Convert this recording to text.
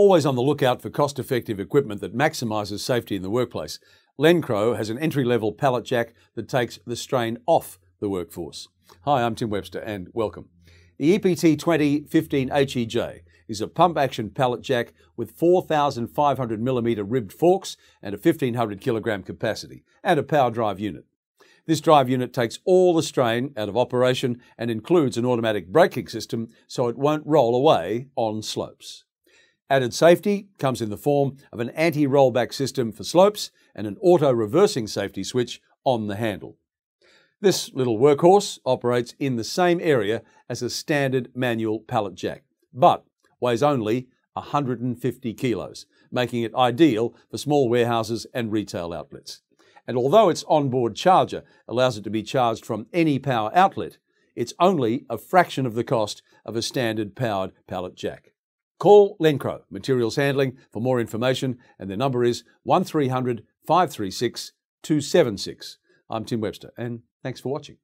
Always on the lookout for cost-effective equipment that maximises safety in the workplace, Lencrow has an entry-level pallet jack that takes the strain off the workforce. Hi, I'm Tim Webster and welcome. The EPT20 15HEJ is a pump-action pallet jack with 4,500mm ribbed forks and a 1,500 kilogram capacity, and a power drive unit. This drive unit takes all the strain out of operation and includes an automatic braking system so it won't roll away on slopes. Added safety comes in the form of an anti-rollback system for slopes and an auto-reversing safety switch on the handle. This little workhorse operates in the same area as a standard manual pallet jack, but weighs only 150 kilos, making it ideal for small warehouses and retail outlets. And although its onboard charger allows it to be charged from any power outlet, it's only a fraction of the cost of a standard powered pallet jack. Call Lencrow Materials Handling for more information, and their number is 1300 536 276. I'm Tim Webster, and thanks for watching.